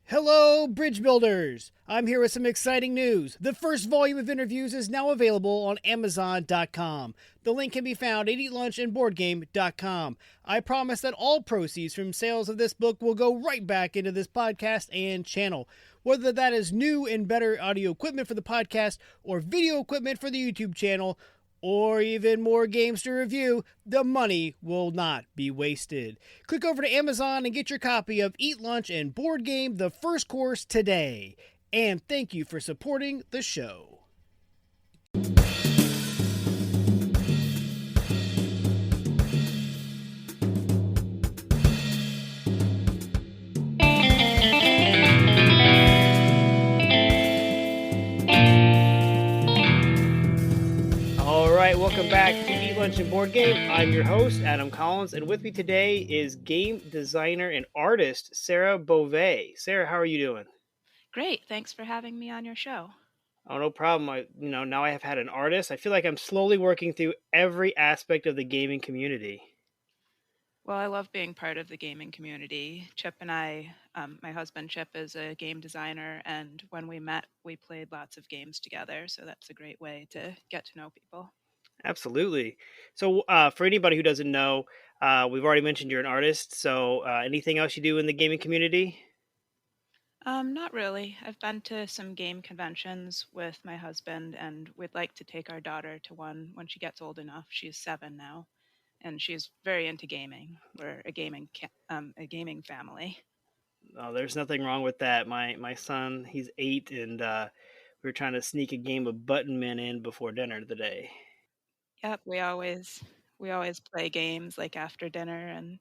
Hello, bridge builders! I'm here with some exciting news. The first volume of interviews is now available on Amazon.com. The link can be found at eatlunchandboardgame.com. I promise that all proceeds from sales of this book will go right back into this podcast and channel. Whether that is new and better audio equipment for the podcast or video equipment for the YouTube channel, or even more games to review, the money will not be wasted. Click over to Amazon and get your copy of Eat Lunch and Board Game The First Course today. And thank you for supporting the show. Welcome back to Eat Lunch and Board Game. I'm your host, Adam Collins, and with me today is game designer and artist Sara Beauvais. Sara, how are you doing? Great. Thanks for having me on your show. Oh, no problem. Now I have had an artist. I feel like I'm slowly working through every aspect of the gaming community. Well, I love being part of the gaming community. Chip and I, my husband Chip is a game designer, and when we met, we played lots of games together. So that's a great way to get to know people. Absolutely. So, for anybody who doesn't know, we've already mentioned you're an artist. So, anything else you do in the gaming community? Not really. I've been to some game conventions with my husband, and we'd like to take our daughter to one when she gets old enough. She's 7 now, and she's very into gaming. We're a gaming family. Oh, there's nothing wrong with that. My son, he's 8, and we were trying to sneak a game of Button Men in before dinner today. Yep, we always play games like after dinner, and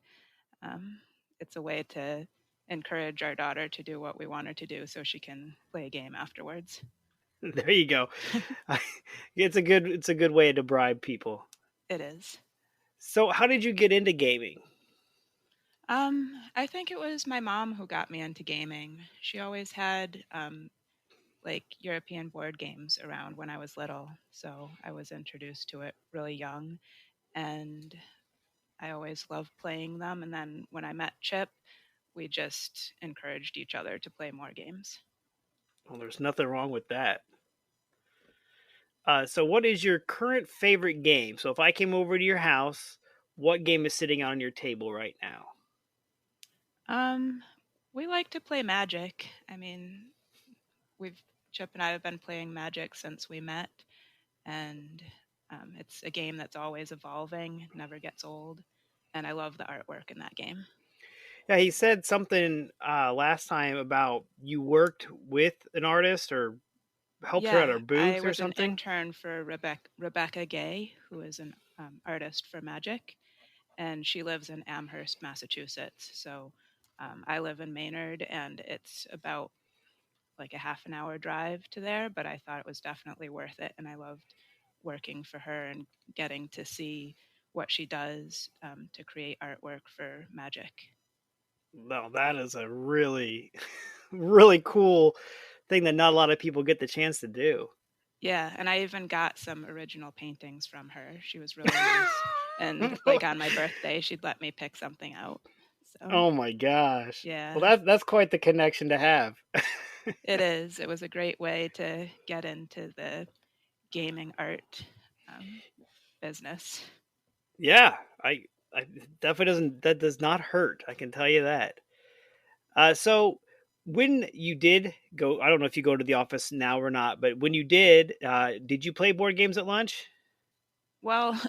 it's a way to encourage our daughter to do what we want her to do, so she can play a game afterwards. There you go. It's a good way to bribe people. It is. So, how did you get into gaming? I think it was my mom who got me into gaming. She always had like European board games around when I was little, so I was introduced to it really young, and I always loved playing them. And then when I met Chip, we just encouraged each other to play more games. Well, there's nothing wrong with that. So, what is your current favorite game? So, if I came over to your house, what game is sitting on your table right now? Um, we like to play Magic. I mean, we've Chip and I have been playing Magic since we met, and it's a game that's always evolving, never gets old, and I love the artwork in that game. Yeah, he said something last time about you worked with an artist or helped her at Yeah, her I booth or was an something. intern for Rebecca Gay, who is an artist for Magic, and she lives in Amherst, Massachusetts. So I live in Maynard, and it's about like a half an hour drive to there, but I thought it was definitely worth it. And I loved working for her and getting to see what she does to create artwork for Magic. No, that is a really, really cool thing that not a lot of people get the chance to do. Yeah, and I even got some original paintings from her. She was really nice. And like on my birthday, she'd let me pick something out. So, Oh my gosh. Well, yeah, that's quite the connection to have. it is. It was a great way to get into the gaming art um, business. Yeah, I definitely doesn't that does not hurt. I can tell you that. So when you did go, I don't know if you go to the office now or not, but when you did you play board games at lunch? Well,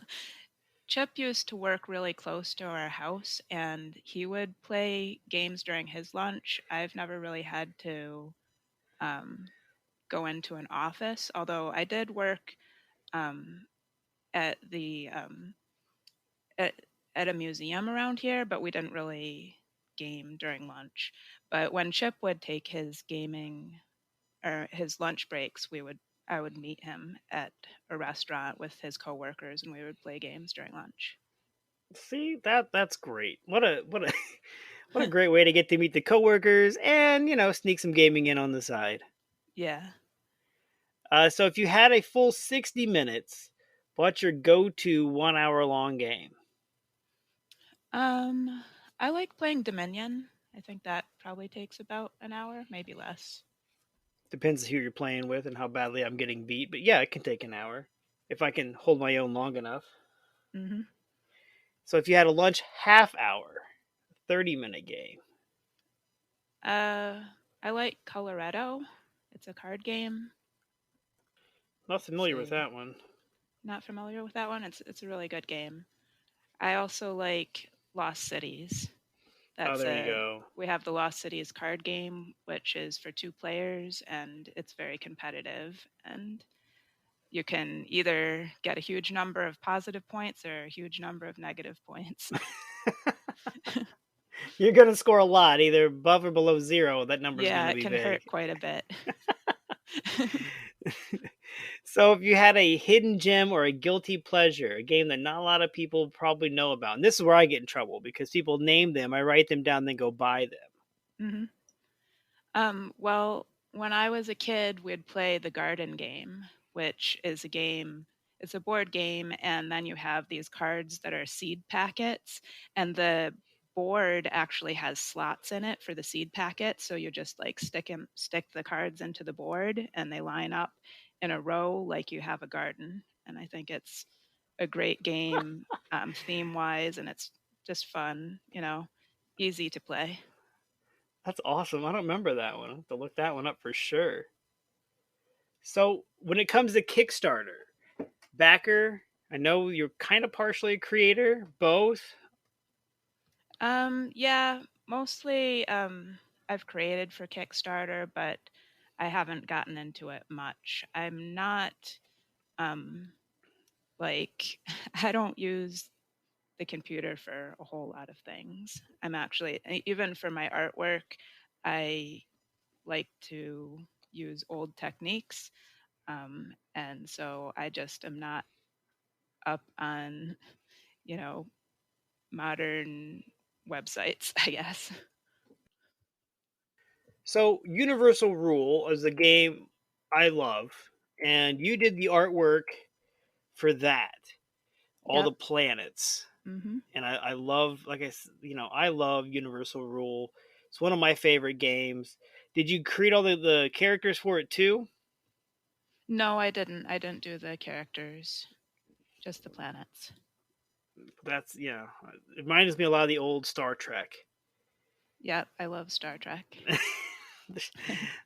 Chip used to work really close to our house, and he would play games during his lunch. I've never really had to um, go into an office, although I did work um, at the at, at a museum around here, but we didn't really game during lunch. But when Chip would take his gaming or his lunch breaks, I would meet him at a restaurant with his coworkers, and we would play games during lunch. See, that's great. What a what a great way to get to meet the coworkers and, sneak some gaming in on the side. Yeah. So if you had a full 60 minutes, what's your go-to 1 hour long game? Um, I like playing Dominion. I think that probably takes about an hour, maybe less. Depends who you're playing with and how badly I'm getting beat. But yeah, it can take an hour if I can hold my own long enough. Hmm. So if you had a lunch half hour, 30-minute game. Uh, I like Coloretto. It's a card game. Not Let's familiar with see. that one. Not familiar with that one. It's a really good game. I also like Lost Cities. Oh, That's there you a go. We have the Lost Cities card game, which is for two players, and it's very competitive. And you can either get a huge number of positive points or a huge number of negative points. You're going to score a lot, either above or below zero. That number's going Yeah, to it be can big. hurt quite a bit. So if you had a hidden gem or a guilty pleasure, a game that not a lot of people probably know about, and this is where I get in trouble because people name them, I write them down, then go buy them. Hmm. Well, when I was a kid, we'd play the garden game, which is a game, it's a board game, and then you have these cards that are seed packets, and the board actually has slots in it for the seed packet. So you just like stick the cards into the board and they line up in a row like you have a garden. And I think it's a great game, theme wise, and it's just fun, easy to play. That's awesome. I don't remember that one. I'll have to look that one up for sure. So when it comes to Kickstarter, backer, I know you're kind of partially a creator, both. Yeah, mostly I've created for Kickstarter, but I haven't gotten into it much. I'm not um like I don't use the computer for a whole lot of things. I'm actually even for my artwork, I like to use old techniques. And so I just am not up on, you know, modern websites, I guess. So Universal Rule is a game I love, and you did the artwork for that, all Yep. the planets. Hmm. And I love, I love Universal Rule. It's one of my favorite games. Did you create all the characters for it too? No, I didn't. I didn't do the characters, just the planets. That's it reminds me a lot of the old Star Trek. Yep, I love Star Trek.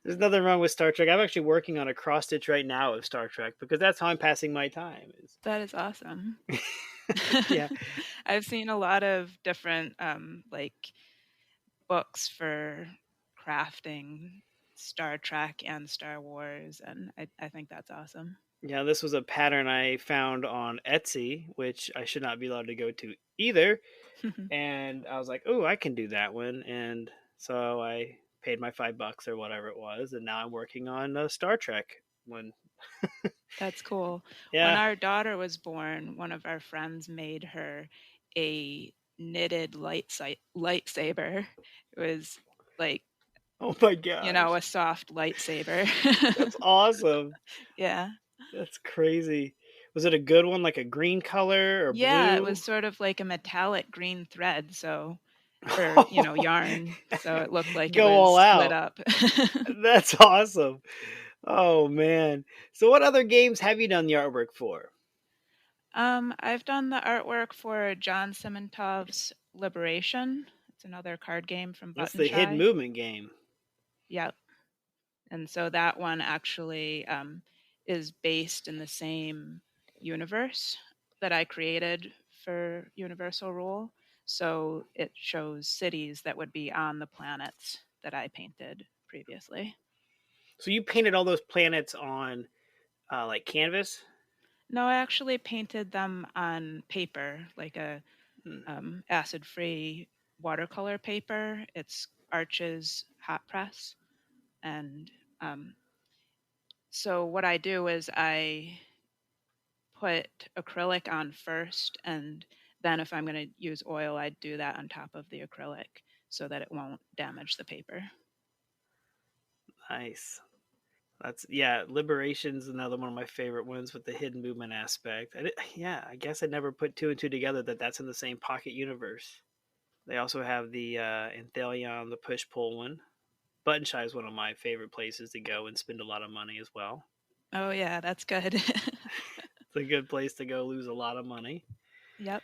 There's nothing wrong with Star Trek. I'm actually working on a cross stitch right now of Star Trek because that's how I'm passing my time. That is awesome. Yeah. I've seen a lot of different like books for crafting Star Trek and Star Wars, and I think that's awesome. Yeah, this was a pattern I found on Etsy, which I should not be allowed to go to either. And I was like, "Oh, I can do that one." And so I paid my $5 or whatever it was, and now I'm working on a Star Trek one. That's cool. When Yeah. our daughter was born, one of our friends made her a knitted lightsaber. It was like, Oh my gosh, a soft lightsaber. that's awesome. Yeah. That's crazy. Was it a good one, like a green color or Yeah, it blue? was sort of like a metallic green thread, so or, yarn, so it looked like it Go all was lit out. up. That's awesome. Oh man. So what other games have you done the artwork for? I've done the artwork for John Simontov's Liberation. It's another card game from That's Button the hidden Shy. movement game. Yep. And so that one actually is based in the same universe that I created for Universal Rule. So it shows cities that would be on the planets that I painted previously. So you painted all those planets on like canvas? No, I actually painted them on paper, like a Hmm. acid-free watercolor paper. It's Arches hot press, and um, so what I do is I put acrylic on first, and then if I'm going to use oil, I'd do that on top of the acrylic so that it won't damage the paper. Nice. That's yeah. Liberation's another one of my favorite ones with the hidden movement aspect. Yeah, I guess I never put two and two together that that's in the same pocket universe. They also have the Anthelion, the push pull one. Button Shy is one of my favorite places to go and spend a lot of money as well. Oh yeah, that's good. It's a good place to go lose a lot of money. Yep.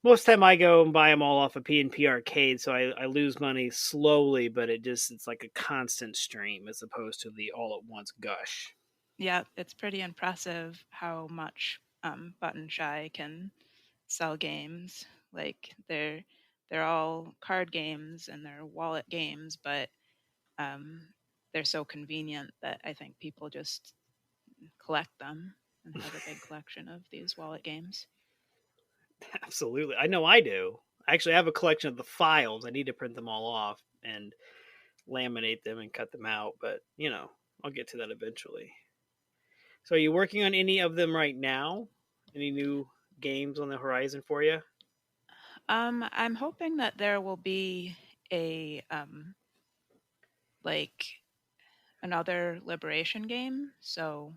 Most time I go and buy them all off a P&P arcade, so I lose money slowly, but it's like a constant stream as opposed to the all at once gush. Yep. It's pretty impressive how much Button Shy can sell games. Like they're all card games and they're wallet games, but um, they're so convenient that I think people just collect them and have a big collection of these wallet games. Absolutely, I know I do. I actually have a collection of the files. I need to print them all off and laminate them and cut them out, but I'll get to that eventually. So, are you working on any of them right now? Any new games on the horizon for you? I'm hoping that there will be a like another liberation game. So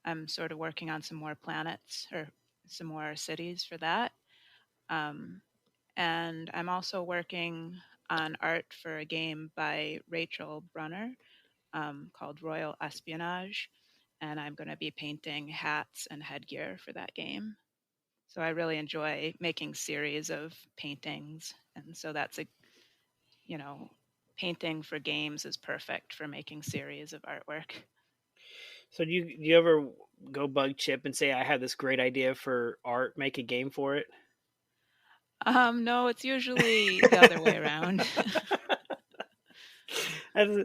I'm sort of working on some more planets or some more cities for that. Um, and I'm also working on art for a game by Rachel Brunner called Royal Espionage. And I'm going to be painting hats and headgear for that game. So I really enjoy making series of paintings. And so that's a, you know, painting for games is perfect for making series of artwork. So, do you ever go bug Chip and say, "I have this great idea for art, make a game for it"? No, it's usually the other way around. that's,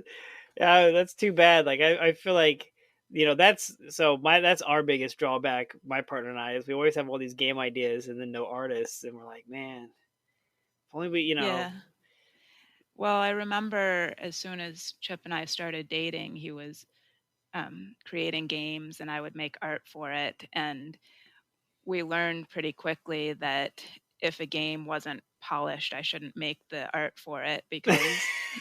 that's too bad. Like I feel like that's our biggest drawback. My partner and I is we always have all these game ideas and then no artists, and we're like, man, if only we, Yeah. Well, I remember as soon as Chip and I started dating, he was creating games and I would make art for it. And we learned pretty quickly that if a game wasn't polished, I shouldn't make the art for it because,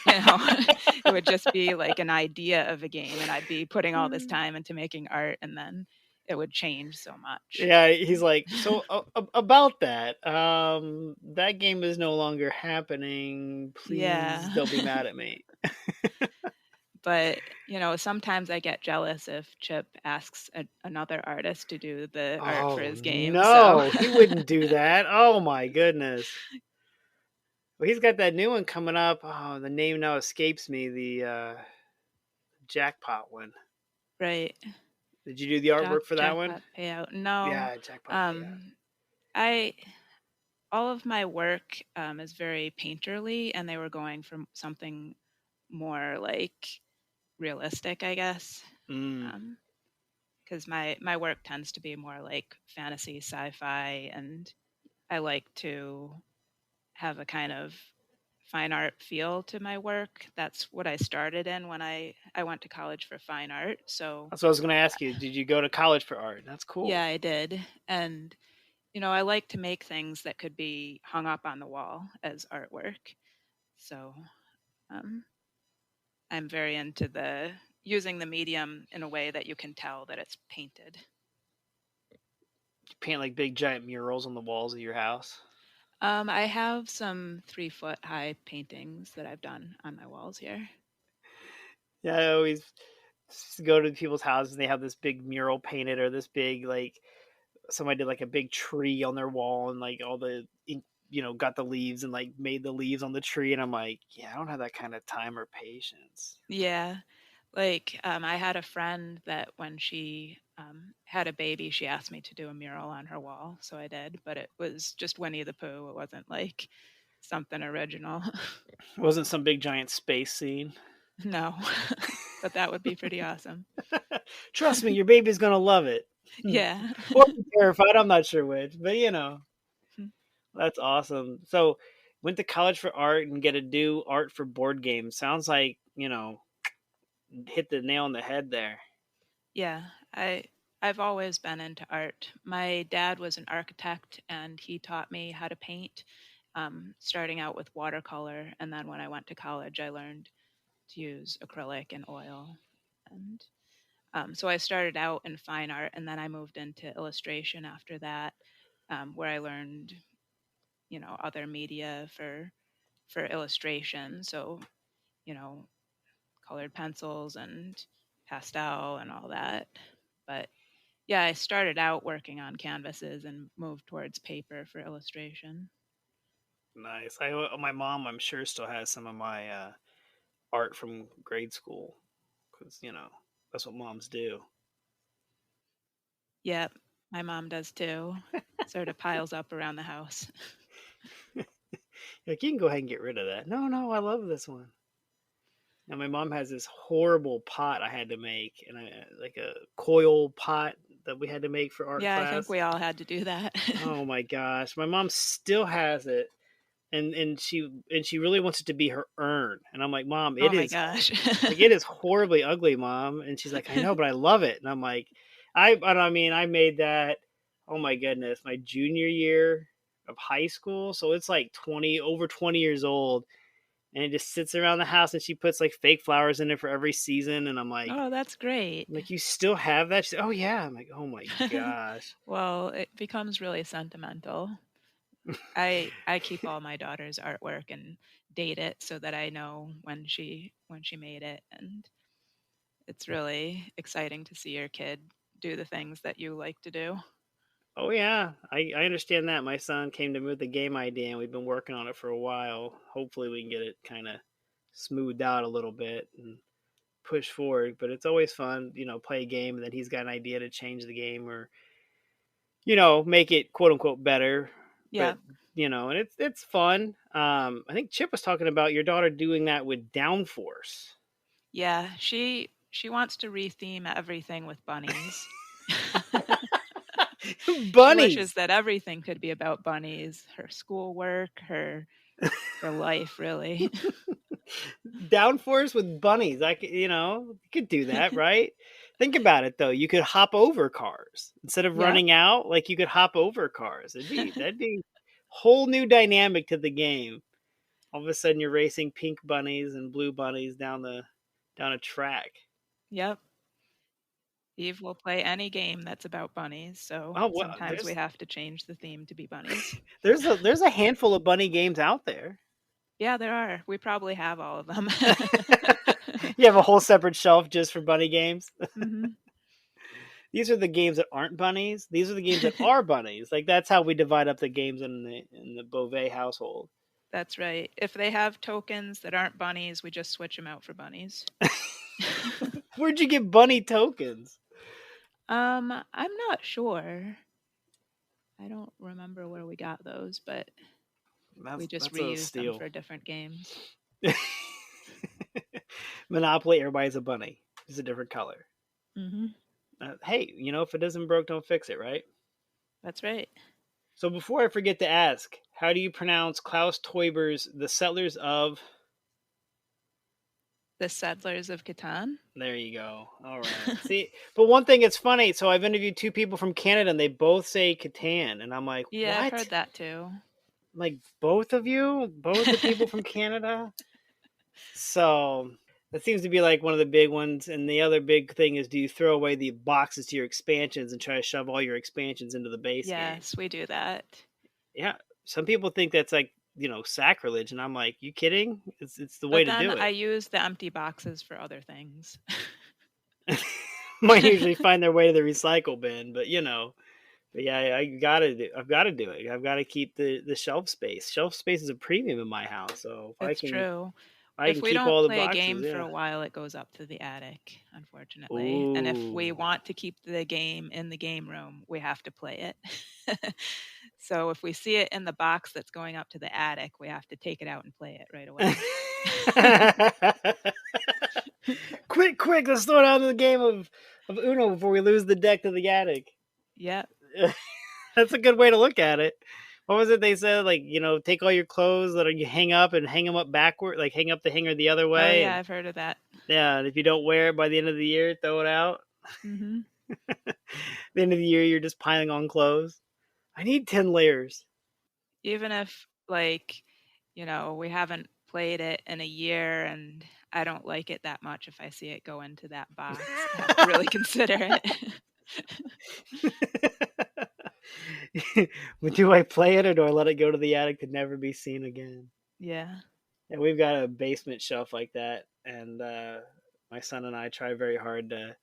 it would just be like an idea of a game and I'd be putting all this time into making art and then it would change so much. Yeah, he's like, so about that. That game is no longer happening. Please Yeah. don't be mad at me. But, sometimes I get jealous if Chip asks another artist to do the art for Oh his game. So, no, he wouldn't do that. Oh my goodness. Well, he's got that new one coming up. Oh, the name now escapes me. The jackpot one. right. Did you do the artwork for that one? Jackpot payout. No. Yeah, jackpot payout. Um, I all of my work is very painterly, and they were going for something more like realistic, I guess. Mm. Because my work tends to be more like fantasy, sci-fi, and I like to have a kind of fine art feel to my work. That's what I started in when I went to college for fine art. So That's what I was going to ask you. Did you go to college for art? That's yeah, cool. I did. And I like to make things that could be hung up on the wall as artwork. So um, I'm very into the using the medium in a way that you can tell that it's painted. You paint like big giant murals on the walls of your house. I have some 3 foot high paintings that I've done on my walls here. Yeah, I always go to people's houses and they have this big mural painted or this big like somebody did like a big tree on their wall and like all the got the leaves and like made the leaves on the tree and I'm like, yeah, I don't have that kind of time or patience. Yeah. Like, I had a friend that when she had a baby, she asked me to do a mural on her wall. So I did, but it was just Winnie the Pooh. It wasn't like something original. It wasn't some big giant space scene. No, but that would be pretty awesome. Trust me, your baby's gonna love it. Yeah. Or be terrified, I'm not sure which, but that's awesome. So went to college for art and get to do art for board games. Sounds like, hit the nail on the head there. Yeah. I've always been into art. My dad was an architect and he taught me how to paint, starting out with watercolor. And then when I went to college, I learned to use acrylic and oil. And so I started out in fine art and then I moved into illustration after that, where I learned other media for illustration. So, you know, colored pencils and pastel and all that. But yeah, I started out working on canvases and moved towards paper for illustration. Nice. My mom, I'm sure, still has some of my art from grade school because that's what moms do. Yep, my mom does too. Sort of piles up around the house. Like, you can go ahead and get rid of that. No, no, I love this one. Now my mom has this horrible pot I had to make, and like a coil pot that we had to make for art Yeah, I think class. we all had to do that. Oh my gosh, my mom still has it, and she really wants it to be her urn, and I'm like, Mom, Oh my gosh. it is horribly ugly, Mom, and she's like, I know, but I love it, and I'm like, I mean, I made that. Oh my goodness, my junior year of high school, so it's like over 20 years old, and it just sits around the house, and she puts like fake flowers in it for every season, and Oh, that's great. I'm like, you still have that? She's like, oh yeah. I'm like, oh my gosh. Well, it becomes really sentimental. I keep all my daughter's artwork and date it so that I know when she made it, and it's really exciting to see your kid do the things that you like to do. Oh yeah, I understand that. My son came to me with a game idea, and we've been working on it for a while. Hopefully, we can get it kind of smoothed out a little bit and push forward. But it's always fun, play a game, and then he's got an idea to change the game or make it quote unquote better. Yeah. But and it's fun. I think Chip was talking about your daughter doing that with Downforce. Yeah, she wants to retheme everything with bunnies. She wishes Bunnies. that everything could be about bunnies, her schoolwork, her life, really. Downforce with bunnies. You could do that, right? Think about it though. You could hop over cars instead of Yep. running out. Like, you could hop over cars. That'd be whole new dynamic to the game. All of a sudden, you're racing pink bunnies and blue bunnies down a track. Yep. Eve will play any game that's about bunnies, so Oh well, sometimes we have to change the theme to be bunnies. there's a handful of bunny games out there. Yeah, there are. We probably have all of them. You have a whole separate shelf just for bunny games. Hmm. These are the games that aren't bunnies. These are the games that are bunnies. Like, that's how we divide up the games in the Beauvais household. That's right. If they have tokens that aren't bunnies, we just switch them out for bunnies. Where'd you get bunny tokens? I'm not sure. I don't remember where we got those, but we just That's a reused them steal. for different games. Monopoly, everybody's a bunny. It's a different color. Hmm. Hey, if it isn't broke, don't fix it, right? That's right. So before I forget to ask, how do you pronounce Klaus Teuber's The Settlers of... The Settlers of Catan? There you go. All right. See, but one thing, it's funny. So I've interviewed two people from Canada, and they both say Catan, and I'm like, Yeah, I've what? heard that too. Like, both of you, both the people from Canada. So that seems to be like one of the big ones. And the other big thing is, do you throw away the boxes to your expansions and try to shove all your expansions into the base game? Yes, we do that. Yeah. Some people think that's like, sacrilege, and I'm like, you kidding? It's the way But to then do I it. use the empty boxes for other things. Might usually find their way to the recycle bin, but but yeah, I've got to do it. I've got to keep the shelf space. Shelf space is a premium in my house, so if It's true. I If can we keep don't all the play a boxes, game for yeah. a while, it goes up to the attic, unfortunately. And if we Ooh. want to keep the game in the game room, we have to play it. So if we see it in the box that's going up to the attic, we have to take it out and play it right away. Quick, let's throw down the game of Uno before we lose the deck to the attic. Yep. That's a good way to look at it. What was it they said? Like, take all your clothes that you hang up and hang them up backward, like hang up the hanger the other Oh way. yeah, And I've heard of that. yeah, and if you don't wear it by the end of the year, throw it out. Hmm. The end of the year, you're just piling on clothes. I need 10 layers. Even if we haven't played it in a year and I don't like it that much, if I see it go into that box, I have to really consider it. Do I play it or do I let it go to the attic to never be seen again? Yeah. And we've got a basement shelf like that, and my son and I try very hard to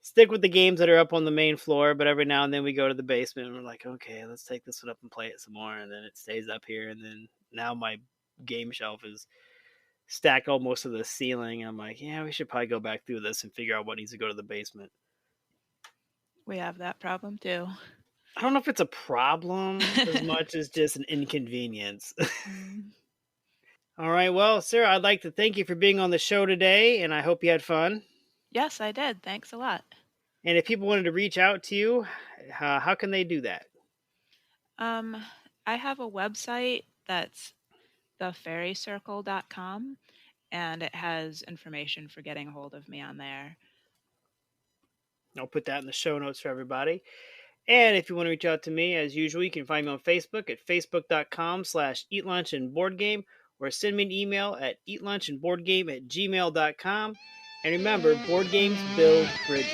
stick with the games that are up on the main floor, but every now and then we go to the basement and we're like, okay, let's take this one up and play it some more, and then it stays up here, and then now my game shelf is stacked almost to the ceiling. I'm like, yeah, we should probably go back through this and figure out what needs to go to the basement. We have that problem too. I don't know if it's a problem as much as just an inconvenience. All right, well, Sarah, I'd like to thank you for being on the show today, and I hope you had fun. Yes, I did. Thanks a lot. And if people wanted to reach out to you, how can they do that? I have a website that's thefairycircle.com, and it has information for getting a hold of me on there. I'll put that in the show notes for everybody. And if you want to reach out to me, as usual, you can find me on Facebook at facebook.com/eatlunchandboardgame, or send me an email at eatlunchandboardgame@gmail.com. And remember, board games build bridges.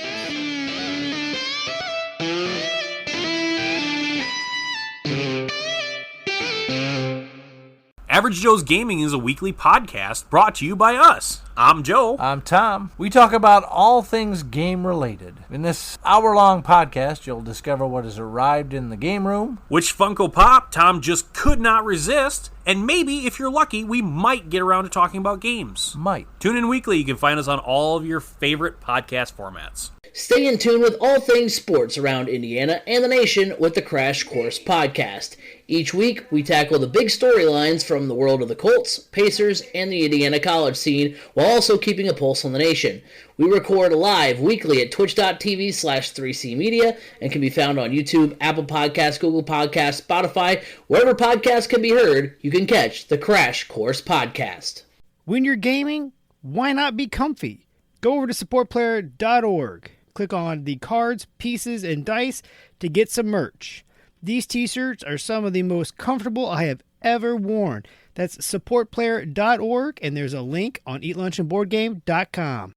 Average Joe's Gaming is a weekly podcast brought to you by us. I'm Joe. I'm Tom. We talk about all things game-related. In this hour-long podcast, you'll discover what has arrived in the game room, which Funko Pop Tom just could not resist, and maybe, if you're lucky, we might get around to talking about games. Might. Tune in weekly. You can find us on all of your favorite podcast formats. Stay in tune with all things sports around Indiana and the nation with the Crash Course Podcast. Each week, we tackle the big storylines from the world of the Colts, Pacers, and the Indiana college scene, while also keeping a pulse on the nation. We record live weekly at twitch.tv/3C Media and can be found on YouTube, Apple Podcasts, Google Podcasts, Spotify, wherever podcasts can be heard, you can catch the Crash Course Podcast. When you're gaming, why not be comfy? Go over to supportplayer.org. Click on the cards, pieces, and dice to get some merch. These t-shirts are some of the most comfortable I have ever worn. That's supportplayer.org, and there's a link on eatlunchandboardgame.com.